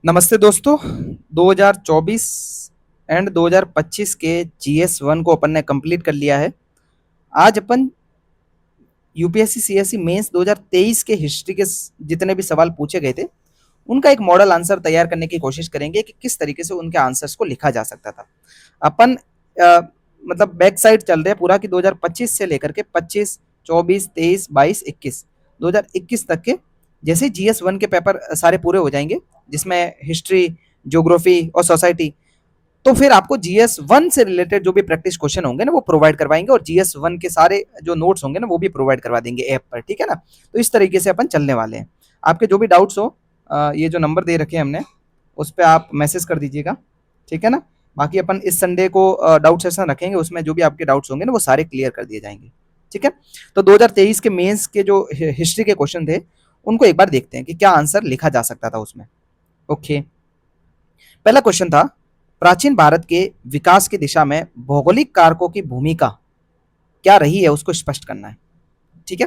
नमस्ते दोस्तों। 2024 एंड 2025 के जीएस वन को अपन ने कंप्लीट कर लिया है। आज अपन यूपीएससी सीएससी मेंस 2023 के हिस्ट्री के जितने भी सवाल पूछे गए थे उनका एक मॉडल आंसर तैयार करने की कोशिश करेंगे कि किस तरीके से उनके आंसर्स को लिखा जा सकता था। अपन मतलब बैक साइड चल रहे हैं पूरा कि 2025 से लेकर के 25, 24, 23, 22, 21, 2021 तक के जैसे जीएस वन के पेपर सारे पूरे हो जाएंगे, जिसमें हिस्ट्री, ज्योग्राफी और सोसाइटी, तो फिर आपको जीएस वन से रिलेटेड जो भी प्रैक्टिस क्वेश्चन होंगे ना वो प्रोवाइड करवाएंगे, और जीएस वन के सारे जो नोट्स होंगे ना वो भी प्रोवाइड करवा देंगे ऐप पर। ठीक है ना? तो इस तरीके से अपन चलने वाले हैं। आपके जो भी डाउट्स हो, ये जो नंबर दे रखे हैं हमने उस पर आप मैसेज कर दीजिएगा। ठीक है ना? बाकी अपन इस संडे को डाउट सेशन रखेंगे, उसमें जो भी आपके डाउट्स होंगे ना वो सारे क्लियर कर दिए जाएंगे। ठीक है? तो 2023 के मेंस के जो हिस्ट्री के क्वेश्चन थे उनको एक बार देखते हैं कि क्या आंसर लिखा जा सकता था उसमें। ओके, पहला क्वेश्चन था, प्राचीन भारत के विकास की दिशा में भौगोलिक कारकों की भूमिका क्या रही है उसको स्पष्ट करना है। ठीक है?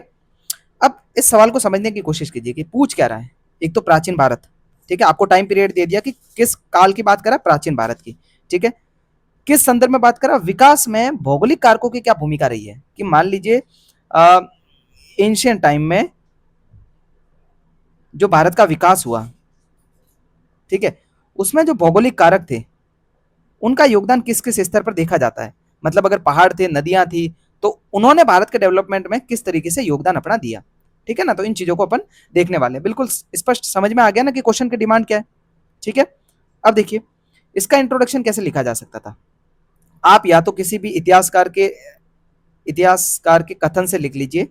अब इस सवाल को समझने की कोशिश कीजिए कि पूछ क्या रहा है। एक तो प्राचीन भारत, ठीक है, आपको टाइम पीरियड दे दिया कि किस काल की बात करा, प्राचीन भारत की। ठीक है? किस संदर्भ में बात करा, विकास में भौगोलिक कारकों की क्या भूमिका रही है। कि मान लीजिए एंशियंट टाइम में जो भारत का विकास हुआ, ठीक है, उसमें जो भौगोलिक कारक थे उनका योगदान किस किस स्तर पर देखा जाता है। मतलब अगर पहाड़ थे, नदियां थी, तो उन्होंने भारत के डेवलपमेंट में किस तरीके से योगदान अपना दिया। ठीक है ना? तो इन चीजों को अपन देखने वाले हैं। बिल्कुल स्पष्ट समझ में आ गया ना कि क्वेश्चन की डिमांड क्या है। ठीक है? अब देखिए, इसका इंट्रोडक्शन कैसे लिखा जा सकता था। आप या तो किसी भी इतिहासकार के कथन से लिख लीजिए,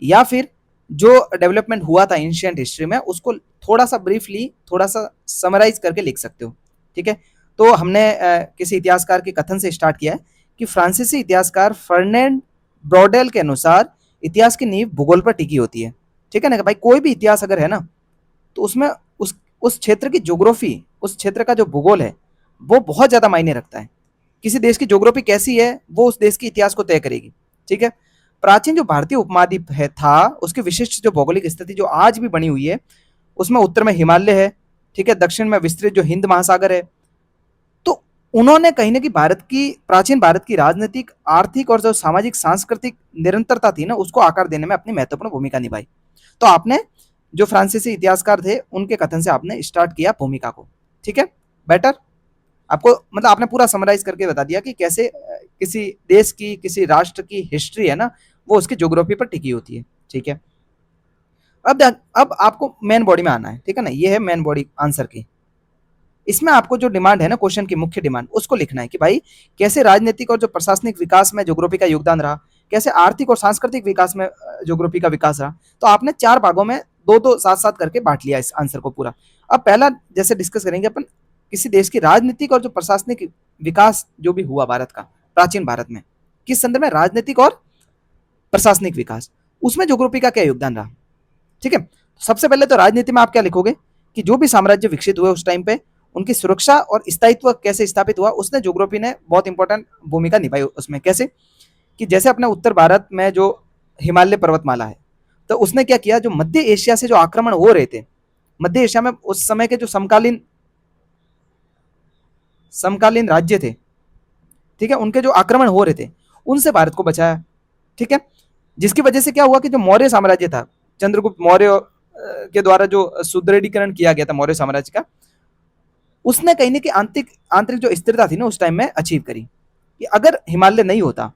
या फिर जो डेवलपमेंट हुआ था एंशियंट हिस्ट्री में उसको थोड़ा सा ब्रीफली, थोड़ा सा समराइज करके लिख सकते हो। ठीक है? तो हमने किसी इतिहासकार के कथन से स्टार्ट किया है कि फ्रांसीसी इतिहासकार फर्नैंड ब्रॉडेल के अनुसार इतिहास की नींव भूगोल पर टिकी होती है। ठीक है ना? भाई कोई भी इतिहास अगर है ना, तो उसमें उस क्षेत्र की ज्योग्राफी, उस क्षेत्र का जो भूगोल है वो बहुत ज्यादा मायने रखता है। किसी देश की ज्योग्राफी कैसी है वो उस देश के इतिहास को तय करेगी। ठीक है? प्राचीन जो भारतीय उपमहाद्वीप है था, उसकी विशिष्ट जो भौगोलिक स्थिति जो आज भी बनी हुई है, उसमें उत्तर में हिमालय है, ठीक है, दक्षिण में विस्तृत जो हिंद महासागर है। तो उन्होंने कहीं ना कहीं भारत की, प्राचीन भारत की राजनीतिक, आर्थिक और जो सामाजिक सांस्कृतिक निरंतरता थी ना उसको आकार देने में अपनी महत्वपूर्ण भूमिका निभाई। तो आपने जो फ्रांसीसी इतिहासकार थे उनके कथन से आपने स्टार्ट किया भूमिका को। ठीक है? बेटर आपको मतलब आपने पूरा समराइज करके बता दिया कि कैसे किसी देश की, किसी राष्ट्र की हिस्ट्री है ना वो उसकी ज्योग्राफी पर टिकी होती है। ठीक है? अब आपको मेन बॉडी में आना है। ठीक है ना? ये है मेन बॉडी आंसर की। इसमें आपको जो डिमांड है ना क्वेश्चन की, मुख्य डिमांड उसको लिखना है कि भाई कैसे राजनीतिक और जो प्रशासनिक विकास में ज्योग्राफी का योगदान रहा, कैसे आर्थिक और सांस्कृतिक विकास में ज्योग्राफी का विकास रहा। तो आपने चार भागों में दो दो साथ साथ करके बांट लिया इस आंसर को पूरा। अब पहला जैसे डिस्कस करेंगे अपन, किसी देश की राजनीतिक और जो प्रशासनिक विकास जो भी हुआ भारत का, प्राचीन भारत में किस संदर्भ में, राजनीतिक और प्रशासनिक विकास, उसमें ज्योग्राफी का क्या योगदान रहा। ठीक है? सबसे पहले तो राजनीति में आप क्या लिखोगे कि जो भी साम्राज्य विकसित हुए उस टाइम पे उनकी सुरक्षा और स्थायित्व कैसे स्थापित हुआ, उसने ज्योग्राफी ने बहुत इंपॉर्टेंट भूमिका निभाई उसमें। कैसे कि जैसे अपने उत्तर भारत में जो हिमालय पर्वतमाला है, तो उसने क्या किया, जो मध्य एशिया से जो आक्रमण हो रहे थे, मध्य एशिया में उस समय के जो समकालीन समकालीन राज्य थे, ठीक है, उनके जो आक्रमण हो रहे थे उनसे भारत को बचाया। ठीक है? जिसकी वजह से क्या हुआ कि जो मौर्य साम्राज्य था, चंद्रगुप्त मौर्य के द्वारा जो सुदृढ़ीकरण किया गया था मौर्य साम्राज्य का, उसने कहीं ना कहीं आंतरिक आंतरिक जो स्थिरता थी ना उस टाइम में अचीव करी। कि अगर हिमालय नहीं होता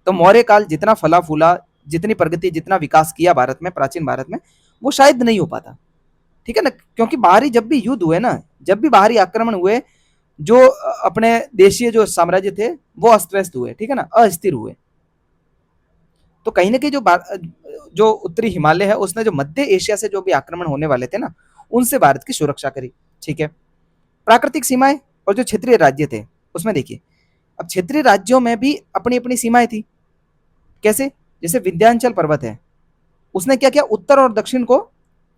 तो मौर्य काल जितना फला फूला, जितनी प्रगति, जितना विकास किया भारत में, प्राचीन भारत में, वो शायद नहीं हो पाता। ठीक है ना? क्योंकि बाहरी जब भी युद्ध हुए ना, जब भी बाहरी आक्रमण हुए, जो अपने देशीय जो साम्राज्य थे वो अस्त व्यस्त हुए। ठीक है ना? अस्थिर हुए। तो कहीं ना कहीं जो उत्तरी हिमालय है उसने जो मध्य एशिया से जो भी आक्रमण होने वाले थे ना उनसे भारत की सुरक्षा करी। ठीक है? प्राकृतिक सीमाएं और जो क्षेत्रीय राज्य थे उसमें देखिए, अब क्षेत्रीय राज्यों में भी अपनी अपनी सीमाएं थी। कैसे? जैसे विंध्याचल पर्वत है, उसने क्या किया, उत्तर और दक्षिण को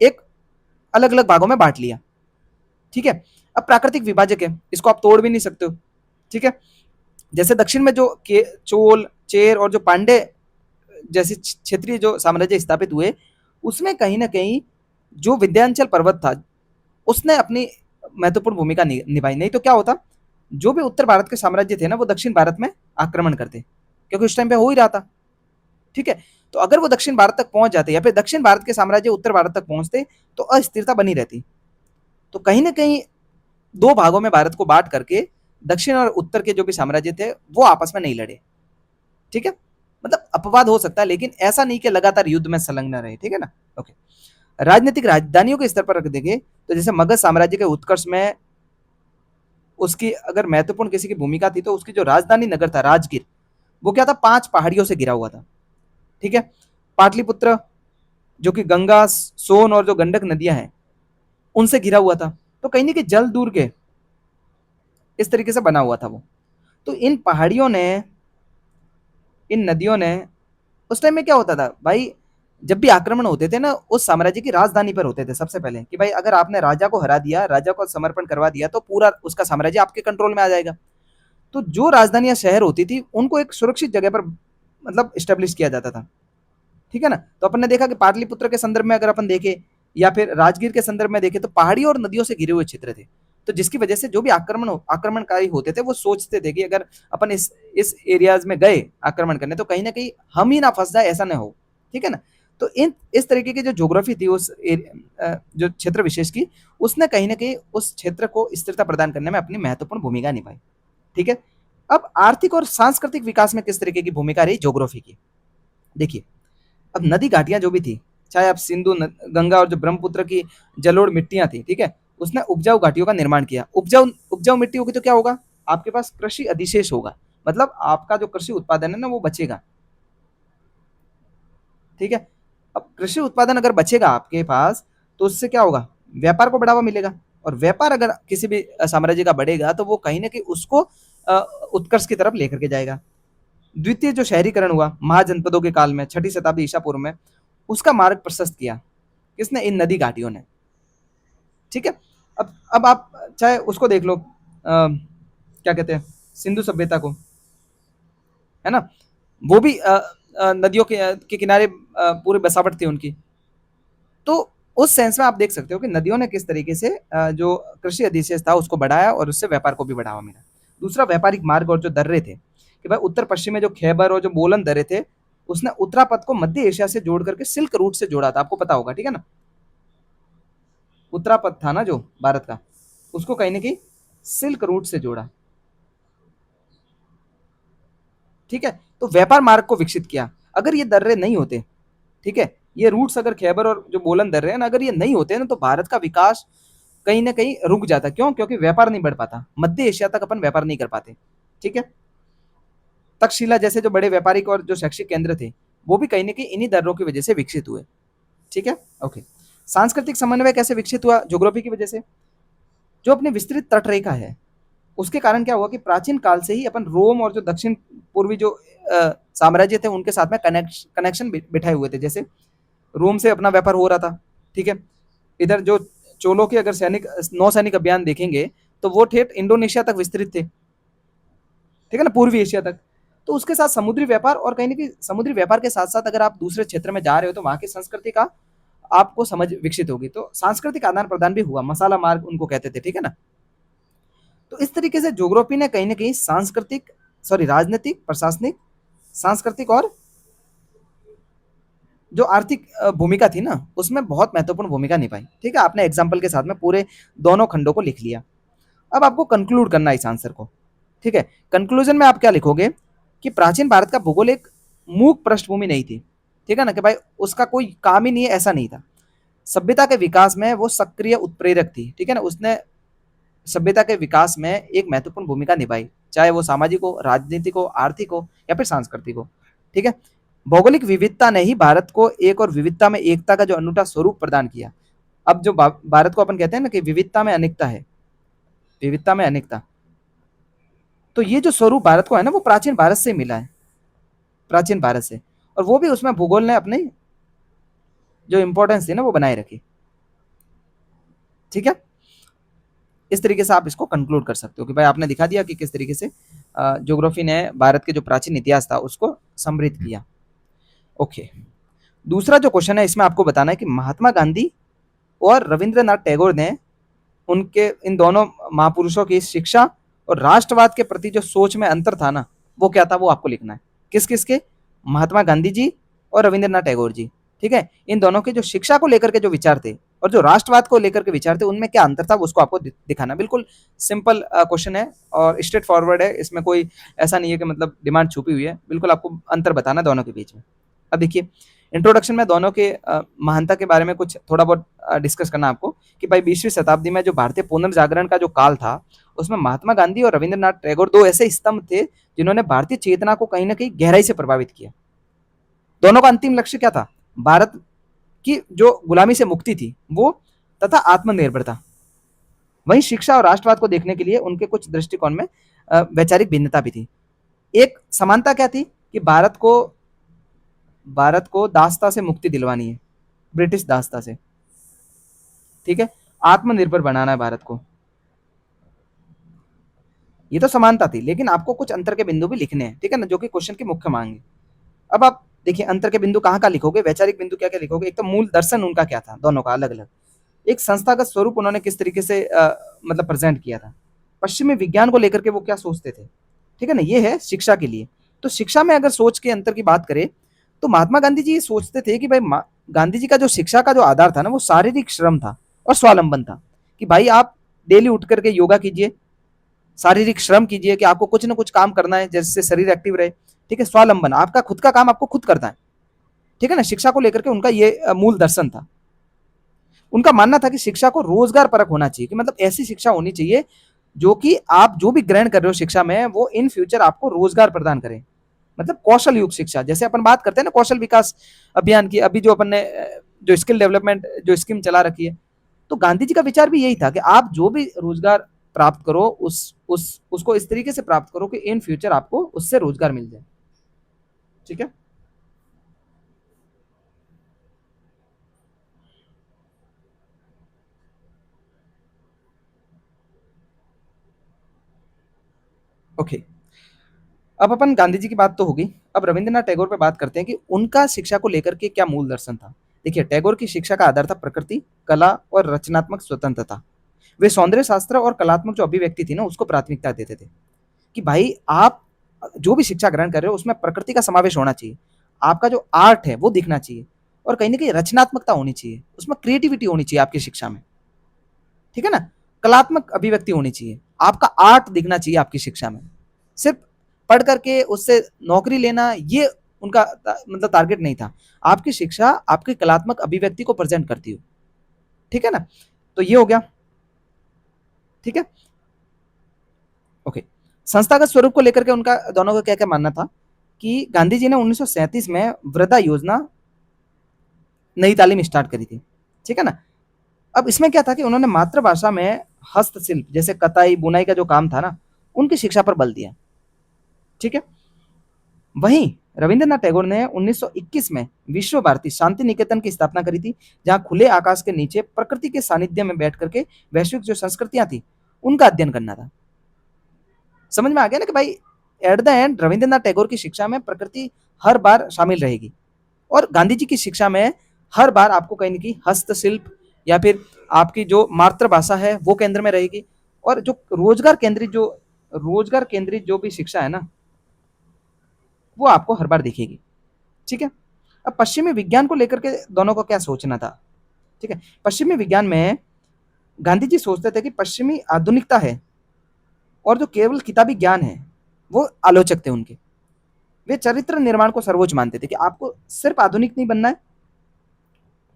एक अलग अलग भागों में बांट लिया। ठीक है? अब प्राकृतिक विभाजक है, इसको आप तोड़ भी नहीं सकते हो। ठीक है? जैसे दक्षिण में जो चोल, चेर और जो पांडे जैसे क्षेत्रीय जो साम्राज्य स्थापित हुए, उसमें कहीं ना कहीं जो विंध्याचल पर्वत था उसने अपनी महत्वपूर्ण भूमिका निभाई। नहीं तो क्या होता, जो भी उत्तर भारत के साम्राज्य थे ना वो दक्षिण भारत में आक्रमण करते, क्योंकि उस टाइम पे हो ही रहा था। ठीक है, तो अगर वो दक्षिण भारत तक पहुंच जाते या फिर दक्षिण भारत के साम्राज्य उत्तर भारत तक पहुंचते तो अस्थिरता बनी रहती। तो कहीं ना कहीं दो भागों में भारत को बांट करके दक्षिण और उत्तर के जो भी साम्राज्य थे वो आपस में नहीं लड़े। ठीक है, मतलब अपवाद हो सकता है, लेकिन ऐसा नहीं कि लगातार युद्ध में संलग्न रहे। ठीक है ना। ओके, राजनीतिक राजधानियों के स्तर पर अगर देखें तो जैसे मगध साम्राज्य के उत्कर्ष में उसकी अगर महत्वपूर्ण किसी की भूमिका थी तो उसकी जो राजधानी नगर था राजगीर, वो क्या था, 5 पहाड़ियों से घिरा हुआ था। ठीक है, पाटलिपुत्र जो कि गंगा, सोन और जो गंडक नदियां हैं उनसे घिरा हुआ था। तो कहीं नहीं कि जल दूर के इस तरीके से बना हुआ था वो। तो इन पहाड़ियों ने, इन नदियों ने, उस टाइम में क्या होता था भाई, जब भी आक्रमण होते थे ना उस साम्राज्य की राजधानी पर होते थे सबसे पहले, कि भाई अगर आपने राजा को हरा दिया, राजा को समर्पण करवा दिया तो पूरा उसका साम्राज्य आपके कंट्रोल में आ जाएगा। तो जो राजधानी या शहर होती थी उनको एक सुरक्षित जगह पर मतलब स्टेब्लिश किया जाता था। ठीक है ना। तो अपन ने देखा कि पाटलिपुत्र के संदर्भ में अगर अपन देखें या फिर राजगीर के संदर्भ में देखें तो पहाड़ियों और नदियों से घिरे हुए क्षेत्र थे। तो जिसकी वजह से जो भी आक्रमणकारी होते थे वो सोचते थे कि अगर अपन इस एरियाज में गए आक्रमण करने तो कहीं ना कहीं हम ही ना फंस जाए, ऐसा ना हो। ठीक है ना। तो इन इस तरीके की जो ज्योग्राफी थी उस जो क्षेत्र विशेष की, उसने कहीं ना कहीं उस क्षेत्र को स्थिरता प्रदान करने में अपनी महत्वपूर्ण भूमिका निभाई। ठीक है, अब आर्थिक और सांस्कृतिक विकास में किस तरीके की भूमिका रही ज्योग्राफी की, देखिए। अब नदी घाटियां जो भी थी, चाहे आप सिंधु गंगा और जो ब्रह्मपुत्र की जलोढ़ मिट्टियां थी, ठीक है, उसने उपजाऊ घाटियों का निर्माण किया। उपजाऊ उपजाऊ मिट्टी होगी तो क्या होगा, आपके पास कृषि अधिशेष होगा, मतलब आपका जो कृषि उत्पादन है ना वो बचेगा। ठीक है, अब कृषि उत्पादन अगर बचेगा आपके पास तो उससे क्या होगा, व्यापार को बढ़ावा मिलेगा। और व्यापार अगर किसी भी साम्राज्य का बढ़ेगा तो वो कहीं ना कहीं उसको अ, उत्कर्ष की तरफ लेकर के जाएगा। द्वितीय जो शहरीकरण हुआ महाजनपदों के काल में 6ठी शताब्दी ईसा पूर्व में, उसका मार्ग प्रशस्त किया किसने, इन नदी घाटियों ने। ठीक है, अब आप चाहे उसको देख लो, क्या कहते हैं, सिंधु सभ्यता को, है ना, वो भी नदियों के किनारे पूरी बसावट थी उनकी। तो उस सेंस में आप देख सकते हो कि नदियों ने किस तरीके से जो कृषि अधिशेष था उसको बढ़ाया और उससे व्यापार को भी बढ़ावा मिला। दूसरा व्यापारिक मार्ग और जो दर्रे थे कि भाई उत्तर पश्चिम में जो खैबर और जो बोलन दर्रे थे, उसने उत्तरापथ को मध्य एशिया से जोड़ करके सिल्क रूट से जोड़ा था, आपको पता होगा। ठीक है ना, उत्तरापथ था ना जो भारत का, उसको कहीं ना कहीं सिल्क रूट से जोड़ा। ठीक है, तो व्यापार मार्ग को विकसित किया। अगर ये दर्रे नहीं होते, ठीक है, ये रूट्स अगर खैबर और जो बोलन दर्रे हैं ना अगर ये नहीं होते ना तो भारत का विकास कहीं ना कहीं रुक जाता। क्यों, क्योंकि व्यापार नहीं बढ़ पाता, मध्य एशिया तक अपन व्यापार नहीं कर पाते। ठीक है, तक्षशिला जैसे जो बड़े व्यापारिक और जो शैक्षिक केंद्र थे वो भी कहीं ना कहीं इन्हीं दर्रों की वजह से विकसित हुए। ठीक है, ओके। सांस्कृतिक समन्वय कैसे विकसित हुआ, ज्योग्राफी की वजह से। जो अपनी विस्तृत तटरेखा है उसके कारण क्या हुआ कि प्राचीन काल से ही अपन रोम और जो दक्षिण पूर्वी जो साम्राज्य थे उनके साथ में कनेक्शन बिठाए हुए थे। जैसे रोम से अपना व्यापार हो रहा था। ठीक है, इधर जो चोलों के अगर नौसैनिक अभियान देखेंगे तो वो ठेठ इंडोनेशिया तक विस्तृत थे। ठीक है ना, पूर्वी एशिया तक। तो उसके साथ समुद्री व्यापार, और कहीं ना कहीं समुद्री व्यापार के साथ साथ अगर आप दूसरे क्षेत्र में जा रहे हो तो वहां की संस्कृति का आपको समझ विकसित होगी। तो सांस्कृतिक आदान प्रदान भी हुआ, मसाला मार्ग उनको कहते थे। ठीक है ना। तो इस तरीके से ज्योग्राफी ने कहीं ना कहीं सांस्कृतिक, सॉरी, राजनीतिक, प्रशासनिक, सांस्कृतिक और जो आर्थिक भूमिका थी ना उसमें बहुत महत्वपूर्ण भूमिका निभाई। ठीक है, आपने एग्जाम्पल के साथ में पूरे दोनों खंडों को लिख लिया। अब आपको कंक्लूड करना है इस आंसर को। ठीक है, कंक्लूजन में आप क्या लिखोगे कि प्राचीन भारत का भूगोल एक मूक पृष्ठभूमि नहीं थी। ठीक है ना, कि भाई उसका कोई काम ही नहीं है, ऐसा नहीं था। सभ्यता के विकास में वो सक्रिय उत्प्रेरक थी। ठीक है ना, उसने सभ्यता के विकास में एक महत्वपूर्ण भूमिका निभाई, चाहे वो सामाजिक हो, राजनीतिक हो, आर्थिक हो या फिर सांस्कृतिक हो। ठीक है, भौगोलिक विविधता ने ही भारत को एक और विविधता में एकता का जो अनूठा स्वरूप प्रदान किया। अब जो भारत को अपन कहते हैं ना कि विविधता में अनेकता है, विविधता में अनेकता, तो ये जो स्वरूप भारत को है ना वो प्राचीन भारत से मिला है, प्राचीन भारत से। और वो भी उसमें भूगोल ने अपने जो इंपॉर्टेंस थी ना वो बनाए रखी। ठीक है, इस तरीके से आप इसको कंक्लूड कर सकते हो कि भाई आपने दिखा दिया कि किस तरीके से ज्योग्राफी ने भारत के जो प्राचीन इतिहास था उसको समृद्ध किया। ओके, दूसरा जो क्वेश्चन है इसमें आपको बताना है कि महात्मा गांधी और रविंद्रनाथ टैगोर ने उनके इन दोनों महापुरुषों की शिक्षा और राष्ट्रवाद के प्रति जो सोच में अंतर था ना, वो क्या था वो आपको लिखना है। किस किसके? महात्मा गांधी जी और रविंद्रनाथ टैगोर जी। ठीक है, इन दोनों के जो शिक्षा को लेकर के जो विचार थे और जो राष्ट्रवाद को लेकर के विचार थे, उनमें क्या अंतर था उसको आपको दिखाना। बिल्कुल सिंपल क्वेश्चन है और स्ट्रेट फॉरवर्ड है, इसमें कोई ऐसा नहीं है कि मतलब डिमांड छुपी हुई है, बिल्कुल आपको अंतर बताना दोनों के बीच में। अब देखिए, इंट्रोडक्शन में दोनों के महानता के बारे में कुछ थोड़ा बहुत डिस्कस करना आपको कि भाई 20वीं शताब्दी में जो भारतीय पुनर्जागरण का जो काल था, उसमें महात्मा गांधी और रविंद्रनाथ टैगोर दो ऐसे स्तंभ थे जिन्होंने भारतीय चेतना को कहीं ना कहीं गहराई से प्रभावित किया। दोनों का अंतिम लक्ष्य क्या था? भारत की जो गुलामी से मुक्ति थी वो, तथा आत्मनिर्भरता। वहीं शिक्षा और राष्ट्रवाद को देखने के लिए उनके कुछ दृष्टिकोण में वैचारिक भिन्नता भी थी। एक समानता क्या थी कि भारत को दासता से मुक्ति दिलवानी है, ब्रिटिश दासता से। ठीक है, आत्मनिर्भर बनाना है भारत को, ये तो समानता थी। लेकिन आपको कुछ अंतर के बिंदु भी लिखने हैं, ठीक है ना, जो कि क्वेश्चन की मुख्य मांग है। अब आप देखिए अंतर के बिंदु कहाँ लिखोगे, वैचारिक बिंदु क्या क्या लिखोगे। एक तो मूल दर्शन उनका क्या था, दोनों का अलग अलग। एक संस्थागत स्वरूप उन्होंने किस तरीके से मतलब प्रेजेंट किया था। पश्चिमी विज्ञान को लेकर के वो क्या सोचते थे, ठीक है ना, ये है शिक्षा के लिए। तो शिक्षा में अगर सोच के अंतर की बात करें तो महात्मा गांधी जी ये सोचते थे कि भाई गांधी जी का जो शिक्षा का जो आधार था ना, वो शारीरिक श्रम था और स्वावलंबन था। कि भाई आप डेली उठ करके योगा कीजिए, शारीरिक श्रम कीजिए, कि आपको कुछ ना कुछ काम करना है जिससे शरीर एक्टिव रहे। ठीक है, स्वावलंबन, आपका खुद का काम आपको खुद करना है। ठीक है ना, शिक्षा को लेकर के उनका ये मूल दर्शन था। उनका मानना था कि शिक्षा को रोजगार परक होना चाहिए, कि मतलब ऐसी शिक्षा होनी चाहिए जो कि आप जो भी ग्रहण कर रहे हो शिक्षा में, वो इन फ्यूचर आपको रोजगार प्रदान करे। मतलब कौशल युक्त शिक्षा, जैसे अपन बात करते हैं ना कौशल विकास अभियान की, अभी जो अपन ने जो स्किल डेवलपमेंट जो स्कीम चला रखी है, तो गांधी जी का विचार भी यही था कि आप जो भी रोजगार प्राप्त करो उसको इस तरीके से प्राप्त करो कि इन फ्यूचर आपको उससे रोजगार मिल जाए। ठीक है, ओके। अब अपन गांधी जी की बात तो होगी, अब रविंद्रनाथ टैगोर पे बात करते हैं कि उनका शिक्षा को लेकर के क्या मूल दर्शन था। देखिए, टैगोर की शिक्षा का आधार था प्रकृति, कला और रचनात्मक स्वतंत्रता। वे सौंदर्य शास्त्र और कलात्मक जो अभिव्यक्ति थी ना, उसको प्राथमिकता देते थे। कि भाई आप जो भी शिक्षा ग्रहण कर रहे हो उसमें प्रकृति का समावेश होना चाहिए, आपका जो आर्ट है वो दिखना चाहिए, और कहीं ना कहीं रचनात्मकता होनी चाहिए, उसमें क्रिएटिविटी होनी चाहिए आपकी शिक्षा में। ठीक है ना, कलात्मक अभिव्यक्ति होनी चाहिए, आपका आर्ट दिखना चाहिए आपकी शिक्षा में। सिर्फ पढ़ करके उससे नौकरी लेना ये उनका मतलब टारगेट नहीं था। आपकी शिक्षा आपकी कलात्मक अभिव्यक्ति को प्रेजेंट करती हो। ठीक है ना, तो ये हो गया। ठीक है, ओके। संस्थागत स्वरूप को लेकर के उनका दोनों का क्या क्या मानना था कि गांधी जी ने 1937 में वृद्धा योजना नई तालीम स्टार्ट करी थी। ठीक है ना, अब इसमें क्या था कि उन्होंने मातृभाषा में हस्तशिल्प जैसे कताई बुनाई का जो काम था ना, उनकी शिक्षा पर बल दिया। ठीक है, वहीं रविंद्रनाथ टैगोर ने 1921 में विश्व भारती शांति निकेतन की स्थापना करी थी, जहां खुले आकाश के नीचे प्रकृति के सानिध्य में बैठ करके वैश्विक जो संस्कृतियां थी उनका अध्ययन करना था। समझ में आ गया ना कि भाई at the end Rabindranath Tagore की शिक्षा में प्रकृति हर बार शामिल रहेगी, और गांधी जी की शिक्षा में हर बार आपको कहीं ना कहीं हस्तशिल्प या फिर आपकी जो मातृभाषा है वो केंद्र में रहेगी, और जो रोजगार केंद्रित जो भी शिक्षा है ना, वो आपको हर बार दिखेगी। ठीक है, अब पश्चिमी विज्ञान को लेकर के दोनों को क्या सोचना था। ठीक है, पश्चिमी विज्ञान में गांधी जी सोचते थे कि पश्चिमी आधुनिकता है और जो केवल किताबी ज्ञान है, वो आलोचक थे उनके। वे चरित्र निर्माण को सर्वोच्च मानते थे कि आपको सिर्फ आधुनिक नहीं बनना है।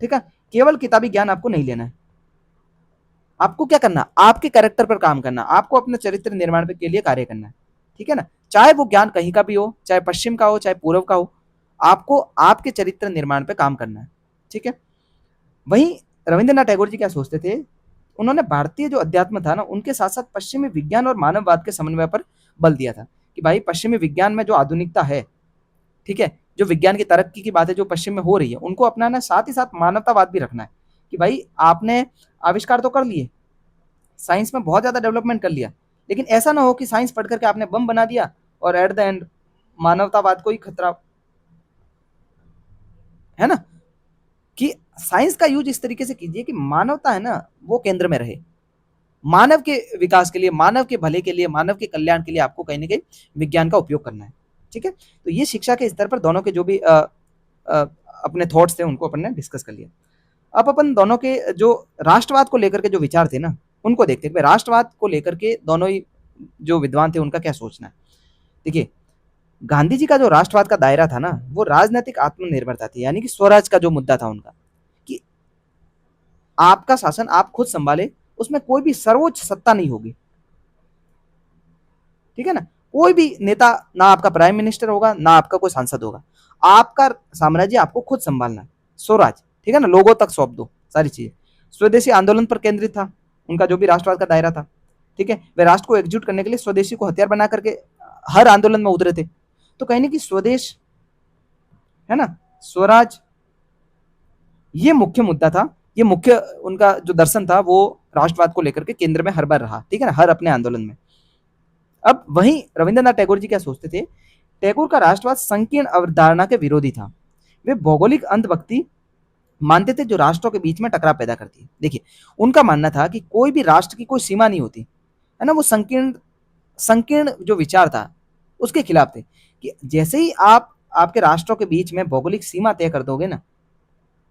ठीक है, केवल किताबी ज्ञान आपको नहीं लेना है, आपको क्या करना, आपके कैरेक्टर पर काम करना, आपको अपने चरित्र निर्माण के लिए कार्य करना है। ठीक है ना, चाहे वो ज्ञान कहीं का भी हो, चाहे पश्चिम का हो चाहे पूर्व का हो, आपको आपके चरित्र निर्माण पे काम करना है। ठीक है, वहीं रविंद्रनाथ टैगोर जी क्या सोचते थे, उन्होंने भारतीय जो अध्यात्म था ना, उनके साथ साथ पश्चिमी विज्ञान और मानववाद के समन्वय पर बल दिया था। कि भाई पश्चिमी विज्ञान में जो आधुनिकता है, ठीक है, जो विज्ञान की तरक्की की बात है जो पश्चिम में हो रही है, उनको अपनाना, साथ ही साथ मानवतावाद भी रखना है। कि भाई आपने आविष्कार तो कर लिए, साइंस में बहुत ज्यादा डेवलपमेंट कर लिया, लेकिन ऐसा ना हो कि साइंस पढ़ करके आपने बम बना दिया और एट द एंड मानवतावाद को ही खतरा है ना। कि साइंस का यूज इस तरीके से कीजिए कि मानवता है ना वो केंद्र में रहे। मानव के विकास के लिए, मानव के भले के लिए, मानव के कल्याण के लिए आपको कहीं ना कहीं विज्ञान का उपयोग करना है। ठीक है, तो ये शिक्षा के स्तर पर दोनों के जो भी अ, अपने थॉट्स थे उनको अपन ने डिस्कस कर लिया। अब अपन दोनों के जो राष्ट्रवाद को लेकर के जो विचार थे ना, उनको देखते हैं। राष्ट्रवाद को लेकर के दोनों ही जो विद्वान थे उनका क्या सोचना है। देखिए, गांधी जी का जो राष्ट्रवाद का दायरा था ना, वो राजनीतिक आत्मनिर्भरता थी, यानी कि स्वराज का जो मुद्दा था उनका, कि आपका शासन आप खुद संभाले, उसमें कोई भी सर्वोच्च सत्ता नहीं होगी। ठीक है ना, कोई भी नेता, ना आपका प्राइम मिनिस्टर होगा, ना आपका कोई सांसद होगा, आपका साम्राज्य आपको खुद संभालना है, स्वराज। ठीक है ना, लोगों तक सौंप दो सारी चीजें। स्वदेशी आंदोलन पर केंद्रित था उनका जो भी राष्ट्रवाद का दायरा था। ठीक है, वे राष्ट्र को एकजुट करने के लिए स्वदेशी को हथियार बना करके हर आंदोलन में उतरे थे। तो कहीं कि स्वदेश है ना, स्वराज, ये मुख्य मुद्दा था, ये मुख्य उनका जो दर्शन था वो राष्ट्रवाद को लेकर के केंद्र में हर बार रहा। ठीक है ना, हर अपने आंदोलन में। अब वहीं रविंद्रनाथ टैगोर जी क्या सोचते थे। टैगोर का राष्ट्रवाद संकीर्ण अवधारणा के विरोधी था। वे भौगोलिक अंतर्भक्ति मानते थे जो राष्ट्रों के बीच में टकराव पैदा करती है। देखिए, उनका मानना था कि कोई भी राष्ट्र की कोई सीमा नहीं होती है ना, वो संकीर्ण संकीर्ण जो विचार था उसके खिलाफ थे। कि जैसे ही आप आपके राष्ट्रों के बीच में भौगोलिक सीमा तय कर दोगे ना,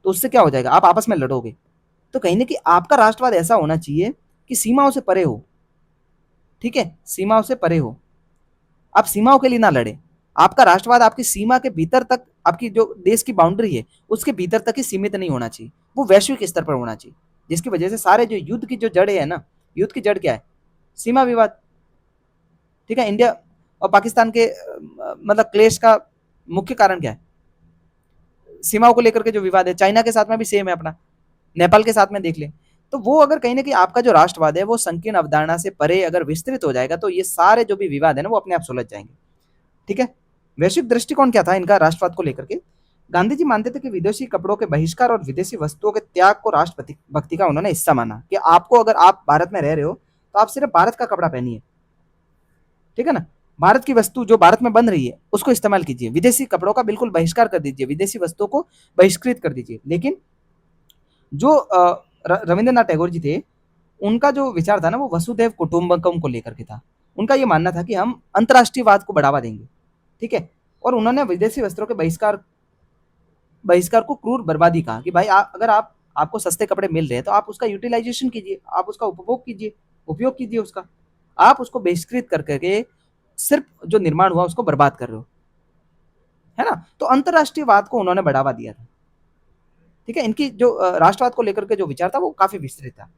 तो उससे क्या हो जाएगा, आप आपस में लड़ोगे। तो कहीं ना कहीं आपका राष्ट्रवाद ऐसा होना चाहिए कि सीमाओं से परे हो। ठीक है, सीमाओं से परे हो, आप सीमाओं के लिए ना लड़े। आपका राष्ट्रवाद आपकी सीमा के भीतर तक, आपकी जो देश की बाउंड्री है उसके भीतर तक ही सीमित नहीं होना चाहिए, वो वैश्विक स्तर पर होना चाहिए। जिसकी वजह से सारे जो युद्ध की जो जड़ है ना, युद्ध की जड़ क्या है, सीमा विवाद। ठीक है, इंडिया और पाकिस्तान के मतलब क्लेश का मुख्य कारण क्या है, सीमाओं को लेकर के जो विवाद है। चाइना के साथ में भी सेम है अपना, नेपाल के साथ में देख ले। तो वो अगर कहीं ना कहीं आपका जो राष्ट्रवाद है वो संकीर्ण अवधारणा से परे अगर विस्तृत हो जाएगा, तो ये सारे जो भी विवाद है ना वो अपने आप सुलझ जाएंगे। ठीक है, वैश्विक दृष्टिकोण क्या था इनका राष्ट्रवाद को लेकर के। गांधी जी मानते थे कि विदेशी कपड़ों के बहिष्कार और विदेशी वस्तुओं के त्याग को राष्ट्रपति भक्ति का उन्होंने हिस्सा माना, कि आपको, अगर आप भारत में रह रहे हो तो आप सिर्फ भारत का कपड़ा पहनिए। ठीक है ना, भारत की वस्तु जो भारत में बन रही है उसको इस्तेमाल कीजिए, विदेशी कपड़ों का बिल्कुल बहिष्कार कर दीजिए, विदेशी वस्तुओं को बहिष्कृत कर दीजिए। लेकिन जो रविंद्रनाथ टैगोर जी थे, उनका जो विचार था ना वो वसुधैव कुटुंबकम को लेकर के था। उनका ये मानना था कि हम अंतर्राष्ट्रीयवाद को बढ़ावा देंगे। ठीक है, और उन्होंने विदेशी वस्त्रों के बहिष्कार बहिष्कार को क्रूर बर्बादी कहा, कि भाई अगर आपको सस्ते कपड़े मिल रहे हैं तो आप उसका यूटिलाइजेशन कीजिए, आप उसका उपभोग कीजिए, उपयोग कीजिए उसका। आप उसको बहिष्कृत कर करके सिर्फ जो निर्माण हुआ उसको बर्बाद कर रहे हो, है ना। तो अंतर्राष्ट्रीयवाद को उन्होंने बढ़ावा दिया था। ठीक है, इनकी जो राष्ट्रवाद को लेकर के जो विचार था वो काफी विस्तृत था।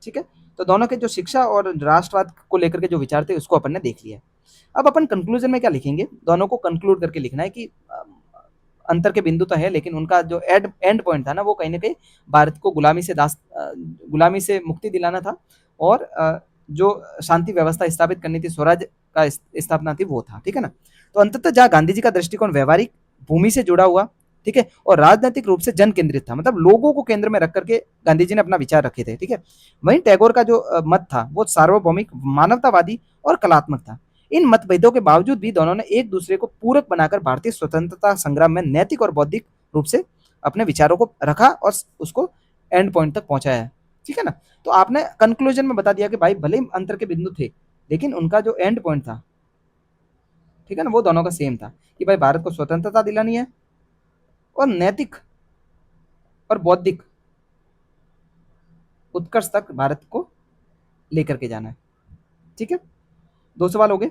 ठीक है, तो दोनों के जो शिक्षा और राष्ट्रवाद को लेकर के जो विचार थे उसको अपन ने देख लिया। अब अपन कंक्लूजन में क्या लिखेंगे, दोनों को कंक्लूड करके लिखना है कि अंतर के बिंदु तो है, लेकिन उनका जो एंड पॉइंट था ना वो कहीं ना कहीं भारत को गुलामी से मुक्ति दिलाना था, और जो शांति व्यवस्था स्थापित करनी थी, स्वराज का स्थापना थी, वो था। ठीक है ना, तो अंततः जहाँ गांधी जी का दृष्टिकोण व्यवहारिक भूमि से जुड़ा हुआ, ठीक है, और राजनीतिक रूप से जन केंद्रित था, मतलब लोगों को केंद्र में रख करके गांधी जी ने अपना विचार रखे थे। ठीक है, वहीं टैगोर का जो मत था वो सार्वभौमिक, मानवतावादी और कलात्मक था। इन मतभेदों के बावजूद भी दोनों ने एक दूसरे को पूरक बनाकर भारतीय स्वतंत्रता संग्राम में नैतिक और बौद्धिक रूप से अपने विचारों को रखा और उसको एंड पॉइंट तक पहुंचाया है। ठीक है ना, तो आपने कंक्लूजन में बता दिया कि भाई भले ही अंतर के बिंदु थे, लेकिन उनका जो एंड पॉइंट था, ठीक है ना, वो दोनों का सेम था, कि भाई भारत को स्वतंत्रता दिलानी है और नैतिक और बौद्धिक उत्कर्ष तक भारत को लेकर के जाना है। ठीक है, 2 सवाल हो गए।